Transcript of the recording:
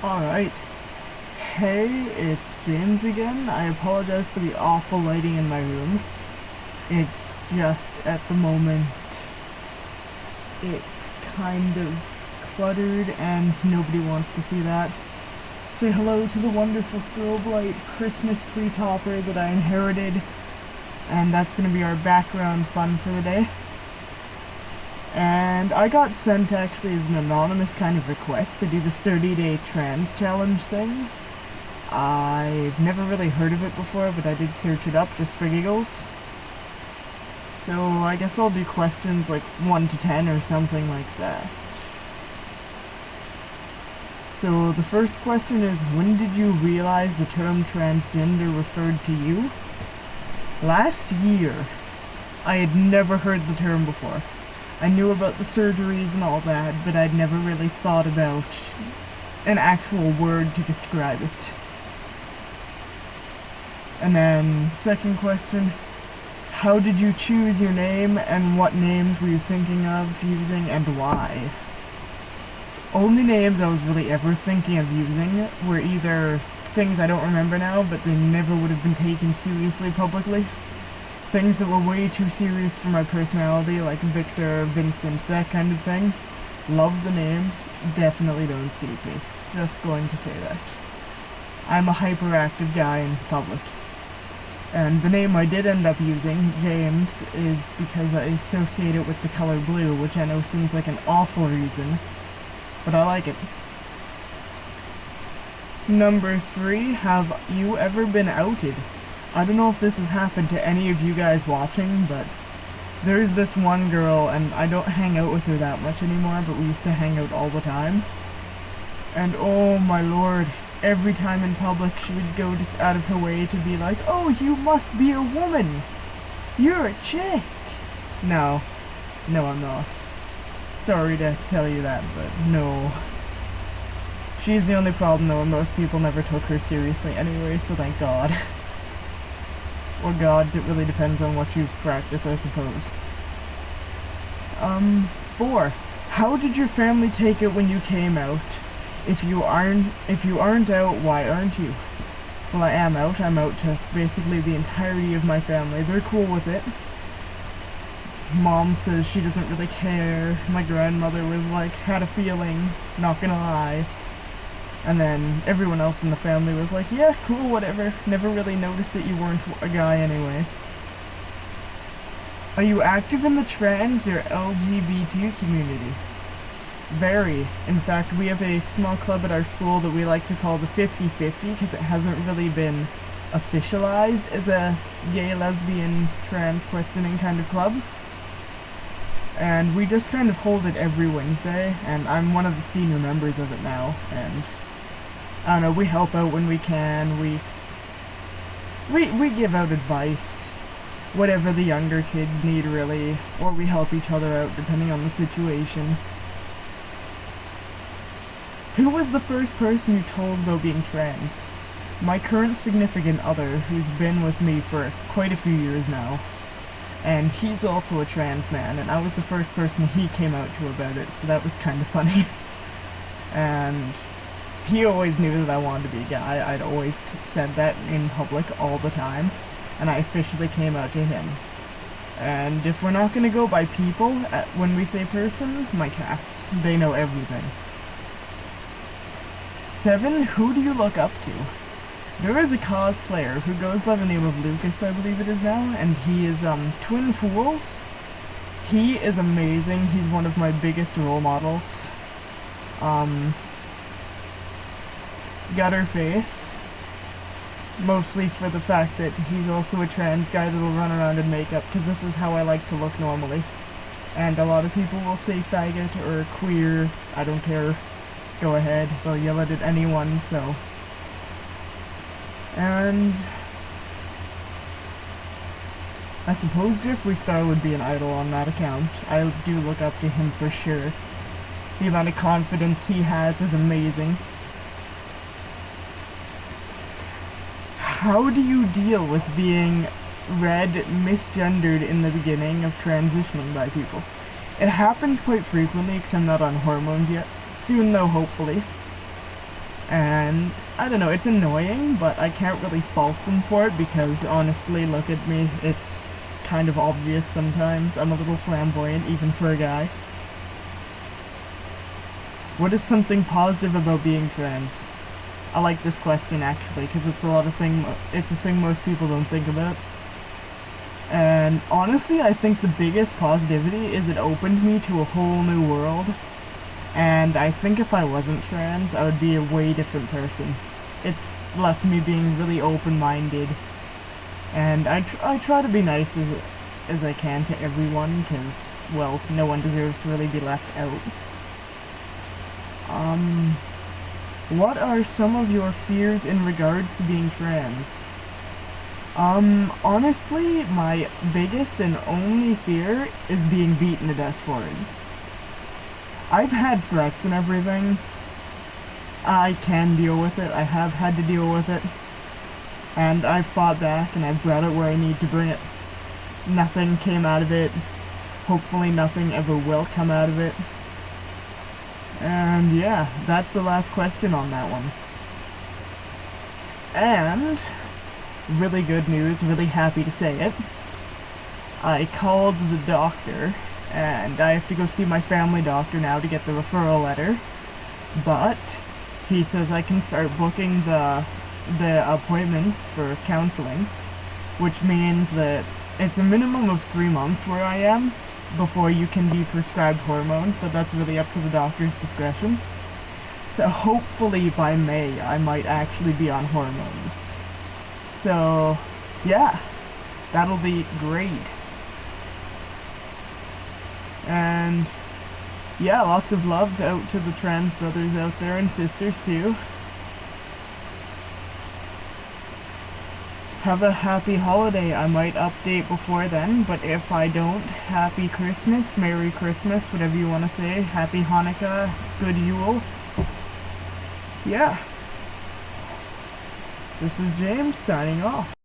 Alright. Hey, it's James again. I apologize for the awful lighting in my room. It's just, at the moment, it's kind of cluttered and nobody wants to see that. Say hello to the wonderful strobe light Christmas tree topper that I inherited, and that's going to be our background fun for the day. And I got sent actually as an anonymous kind of request to do this 30-day trans challenge thing. I've never really heard of it before, but I did search it up just for giggles. So I guess I'll do questions like 1 to 10 or something like that. So the first question is, when did you realize the term transgender referred to you? Last year. I had never heard the term before. I knew about the surgeries and all that, but I'd never really thought about an actual word to describe it. And then, second question, how did you choose your name, and what names were you thinking of using, and why? Only names I was really ever thinking of using were either things I don't remember now, but they never would have been taken seriously publicly. Things that were way too serious for my personality, like Victor, Vincent, that kind of thing. Love the names, definitely don't suit me. Just going to say that. I'm a hyperactive guy in public. And the name I did end up using, James, is because I associate it with the color blue, which I know seems like an awful reason, but I like it. Number 3, have you ever been outed? I don't know if this has happened to any of you guys watching, but there's this one girl, and I don't hang out with her that much anymore, but we used to hang out all the time. And oh my lord, every time in public she would go just out of her way to be like, oh, you must be a woman! You're a chick! No. No, I'm not. Sorry to tell you that, but no. She's the only problem though, and most people never took her seriously anyway, so thank God. Or gods, it really depends on what you practice, I suppose. 4. How did your family take it when you came out? If you aren't out, why aren't you? Well, I am out. I'm out to basically the entirety of my family. They're cool with it. Mom says she doesn't really care. My grandmother was like, had a feeling, not gonna lie. And then everyone else in the family was like, yeah, cool, whatever. Never really noticed that you weren't a guy anyway. Are you active in the trans or LGBT community? Very. In fact, we have a small club at our school that we like to call the 50-50 because it hasn't really been officialized as a gay, lesbian, trans questioning kind of club. And we just kind of hold it every Wednesday, and I'm one of the senior members of it now, and I don't know, we help out when we can, we give out advice, whatever the younger kids need really, or we help each other out depending on the situation. Who was the first person you told about being trans? My current significant other, who's been with me for quite a few years now, and he's also a trans man, and I was the first person he came out to about it, so that was kind of funny. And he always knew that I wanted to be a guy. I'd always said that in public all the time, and I officially came out to him. And if we're not going to go by people, when we say person, my cats. They know everything. 7. Who do you look up to? There is a cosplayer who goes by the name of Lucas, I believe it is now, and he is, Twin Fools. He is amazing. He's one of my biggest role models. Gutterface, mostly for the fact that he's also a trans guy that'll run around in makeup, because this is how I like to look normally. And a lot of people will say faggot or queer, I don't care, go ahead, they'll yell it at anyone, so. And I suppose Jeffree Star would be an idol on that account. I do look up to him for sure. The amount of confidence he has is amazing. How do you deal with being read misgendered in the beginning of transitioning by people? It happens quite frequently because I'm not on hormones yet. Soon though, hopefully. And I don't know, it's annoying, but I can't really fault them for it because honestly, look at me, it's kind of obvious sometimes. I'm a little flamboyant even for a guy. What is something positive about being trans? I like this question actually because it's a thing most people don't think about. And honestly, I think the biggest positivity is it opened me to a whole new world. And I think if I wasn't trans, I would be a way different person. It's left me being really open-minded. And I try to be nice as I can to everyone, because, well, no one deserves to really be left out. What are some of your fears in regards to being trans? Honestly, my biggest and only fear is being beaten to death for it. I've had threats and everything. I can deal with it. I have had to deal with it. And I've fought back and I've brought it where I need to bring it. Nothing came out of it. Hopefully nothing ever will come out of it. And yeah, that's the last question on that one. And really good news, really happy to say it. I called the doctor, and I have to go see my family doctor now to get the referral letter. But he says I can start booking the appointments for counseling, which means that it's a minimum of 3 months where I am before you can be prescribed hormones, but that's really up to the doctor's discretion. So hopefully by May I might actually be on hormones. So yeah, that'll be great. And yeah, lots of love out to the trans brothers out there and sisters too. Have a happy holiday. I might update before then, but if I don't, happy Christmas, Merry Christmas, whatever you want to say, Happy Hanukkah, Good Yule. Yeah. This is James signing off.